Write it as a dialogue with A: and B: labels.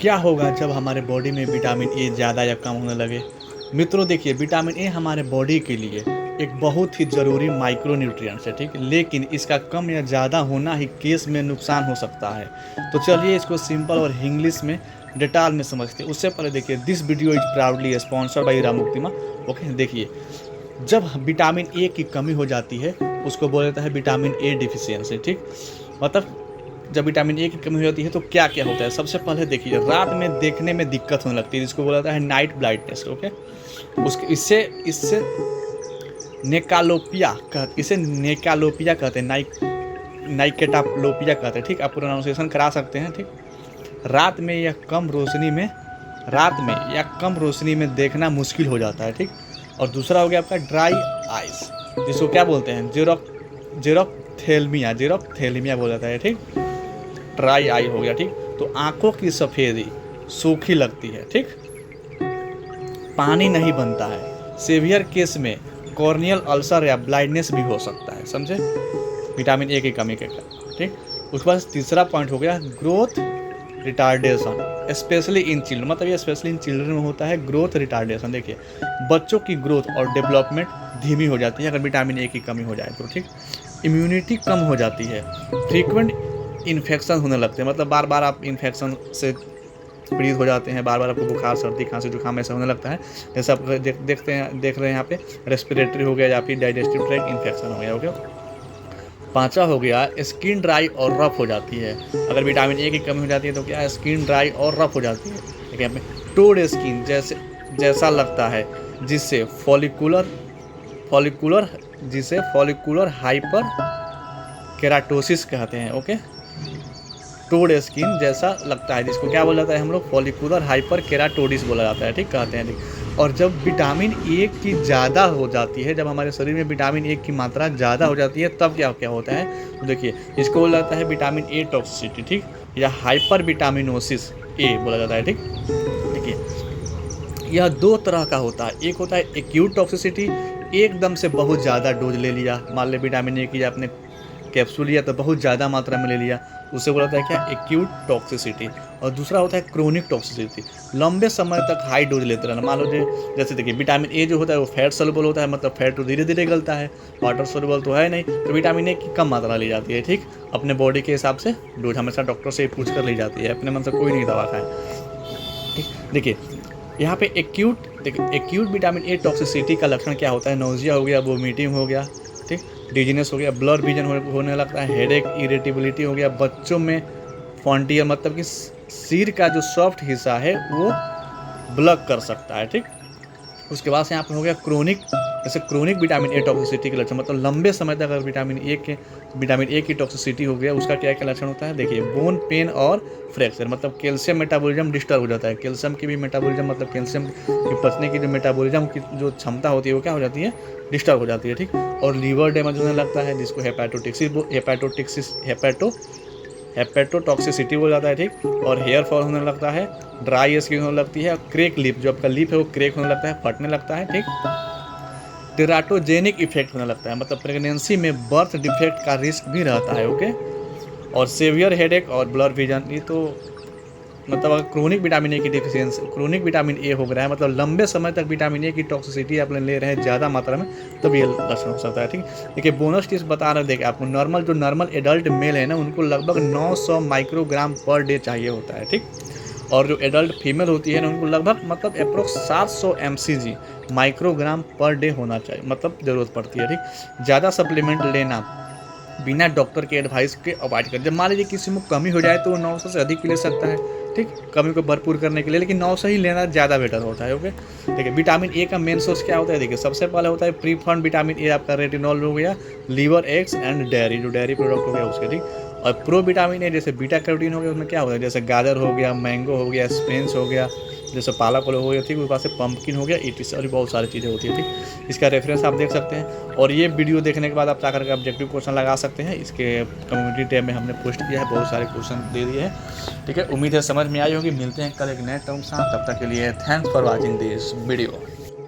A: क्या होगा जब हमारे बॉडी में विटामिन ए ज़्यादा या कम होने लगे। मित्रों देखिए, विटामिन ए हमारे बॉडी के लिए एक बहुत ही ज़रूरी माइक्रो न्यूट्रिएंट्स है, ठीक, लेकिन इसका कम या ज़्यादा होना ही केस में नुकसान हो सकता है। तो चलिए इसको सिंपल और इंग्लिश में डिटेल में समझते हैं। उससे पहले देखिए, this video is proudly sponsored by रामुक्तिमा। ओके, देखिए, जब विटामिन ए की कमी हो जाती है उसको बोला जाता है विटामिन ए डिफिशियंसी, ठीक। मतलब जब विटामिन ए की कमी हो जाती है तो क्या क्या होता है। सबसे पहले देखिए, रात में देखने में दिक्कत होने लगती है, जिसको बोला जाता है नाइट ब्लाइंडनेस। ओके, उसके इससे इससे इसे नेकालोपिया कहते हैं, नाइकेटालोपिया कहते हैं, ठीक। आप प्रोनाउंसिएशन करा सकते हैं, ठीक। रात में या कम रोशनी में देखना मुश्किल हो जाता है, ठीक। और दूसरा हो गया आपका ड्राई आइज, जिसको क्या बोलते हैं जेरोप्थेल्मिया बोला जाता है, ठीक। ड्राई आई हो गया, ठीक। तो आंखों की सफ़ेदी सूखी लगती है, ठीक। पानी नहीं बनता है। सीवियर केस में कॉर्नियल अल्सर या ब्लाइंडनेस भी हो सकता है, समझे, विटामिन ए की कमी के कारण, ठीक। उसके बाद तीसरा पॉइंट हो गया growth retardation, specially in children. मतलब ये स्पेशली इन चिल्ड्रन में होता है ग्रोथ रिटार्डेशन। देखिए, बच्चों की ग्रोथ और डेवलपमेंट धीमी हो जाती है अगर विटामिन ए की कमी हो जाए तो, ठीक। इम्यूनिटी कम हो जाती है। फ्रीक्वेंट इन्फेक्शन होने लगते हैं, मतलब बार बार आप इन्फेक्शन से पीड़ित हो जाते हैं, बार बार आपको बुखार, सर्दी, खांसी, जुकाम ऐसा होने लगता है। जैसे आप देख रहे हैं यहाँ पे रेस्पिरेटरी हो गया या फिर डाइजेस्टिव ट्रैक्ट इन्फेक्शन हो गया। ओके, पांचवा हो गया स्किन ड्राई और रफ हो जाती है। अगर विटामिन ए की कमी हो जाती है तो क्या स्किन ड्राई और रफ हो जाती है। ठीक है, टोड स्किन जैसा लगता है, जिससे फॉलिकुलर हाइपर केराटोसिस कहते हैं। ओके, टोड स्किन जैसा लगता है, जिसको क्या बोला जाता है हम लोग फॉलिकुलर हाइपर केराटोसिस बोला जाता है, ठीक, कहते हैं, ठीक। और जब विटामिन ए की ज़्यादा हो जाती है, जब हमारे शरीर में विटामिन ए की मात्रा ज़्यादा हो जाती है, तब क्या क्या होता है। तो देखिए, इसको बोला जाता है विटामिन ए टॉक्सिसिटी, ठीक, या हाइपर विटामिनोसिस ए बोला जाता है, ठीक। देखिए, यह दो तरह का होता है। एक होता है एक्यूट टॉक्सिसिटी, एकदम से बहुत ज़्यादा डोज ले लिया, मान लो विटामिन ए की आपने कैप्सूल लिया तो बहुत ज़्यादा मात्रा में ले लिया, उसे बोला जाता है क्या एक्यूट टॉक्सिसिटी। और दूसरा होता है क्रोनिक टॉक्सिसिटी, लंबे समय तक हाई डोज लेते रहना। मान लो जैसे देखिए, विटामिन ए जो होता है वो फैट सोल्युबल होता है, मतलब फैट तो धीरे धीरे गलता है, वाटर सोल्युबल तो है नहीं, तो विटामिन ए की कम मात्रा ली जाती है, ठीक। अपने बॉडी के हिसाब से डोज हमेशा डॉक्टर से पूछ कर ली जाती है, अपने मन से कोई नहीं दवा खाए, ठीक। देखिए, यहाँ पे एक्यूट विटामिन ए टॉक्सिसिटी का लक्षण क्या होता है। नोजिया हो गया, वोमिटिंग हो गया, ठीक, डिजीनेस हो गया, ब्लर विजन होने लगता है, हेडेक, इरिटेबिलिटी हो गया। बच्चों में फॉन्टियर, मतलब कि सिर का जो सॉफ्ट हिस्सा है वो ब्लक कर सकता है, ठीक। उसके बाद से यहाँ पर हो गया क्रोनिक विटामिन ए टॉक्सिसिटी के लक्षण, मतलब लंबे समय तक अगर विटामिन ए की टॉक्सिसिटी हो गया, उसका क्या क्या लक्षण होता है। देखिए, बोन पेन और फ्रैक्चर, मतलब कैल्शियम मेटाबॉलिज्म डिस्टर्ब हो जाता है। कैल्शियम की भी मेटाबॉलिज्म, मतलब कैल्शियम की पचने की जो मेटाबॉलिज्म की जो क्षमता होती है वो क्या हो जाती है, डिस्टर्ब हो जाती है, ठीक। और लीवर डैमेज होने लगता है, जिसको हेपेटोटॉक्सिसिटी हो जाता है, ठीक। और हेयर फॉल होने लगता है, ड्राई स्किन होने लगती है, क्रेक लिप, जो आपका लिप है वो क्रेक होने लगता है, फटने लगता है, ठीक। टेराटोजेनिक इफेक्ट होने लगता है, मतलब प्रेगनेंसी में बर्थ डिफेक्ट का रिस्क भी रहता है। ओके, और सेवियर हेडेक और ब्लर विजन, ये तो मतलब अगर क्रोनिक विटामिन ए की डिफिशियंसी, क्रोनिक विटामिन ए हो गया है, मतलब लंबे समय तक विटामिन ए की टॉक्सिसिटी आप ले रहे हैं ज़्यादा मात्रा में, तब ये लक्षण हो सकता है, ठीक। देखिए, बोनस टिप्स बता रहे हैं, देखिए आपको नॉर्मल एडल्ट मेल है ना, उनको लगभग 900 माइक्रोग्राम पर डे चाहिए होता है, ठीक। और जो एडल्ट फीमेल होती है ना, उनको लगभग मतलब approx 700 mcg microgram per day होना चाहिए, मतलब ज़रूरत पड़ती है, ठीक। ज़्यादा सप्लीमेंट लेना बिना डॉक्टर के एडवाइस के अवॉइड कर। जब मान लीजिए किसी में कमी हो जाए तो वो 900 से अधिक ले सकता है, ठीक, कमी को भरपूर करने के लिए, लेकिन 900 ही लेना ज़्यादा बेटर होता है। ओके, देखिए, विटामिन ए का मेन सोर्स क्या होता है। देखिए, सबसे पहले होता है प्रीफर्ड विटामिन ए, आपका रेटिनॉल हो गया, लीवर, एग्स एंड डेयरी, जो डेयरी प्रोडक्ट हो गया उसके, ठीक। और प्रो विटामिन ए जैसे बीटा कैरोटीन हो गया, उसमें क्या होता है, जैसे गाजर हो गया, मैंगो हो गया, स्पेंस हो गया, जैसे पालक हो गया, ठीक। उसके बाद से पंपकिन हो गया, ETC, और बहुत सारी चीज़ें होती है, ठीक। इसका रेफरेंस आप देख सकते हैं। और ये वीडियो देखने के बाद आप जाकर के ऑब्जेक्टिव क्वेश्चन लगा सकते हैं। इसके कम्युनिटी टैब में हमने पोस्ट किया है, बहुत सारे क्वेश्चन दे दिए हैं, ठीक है। उम्मीद है समझ में आई होगी। मिलते हैं कल एक नए टर्म के साथ, तब तक के लिए thanks for watching this video.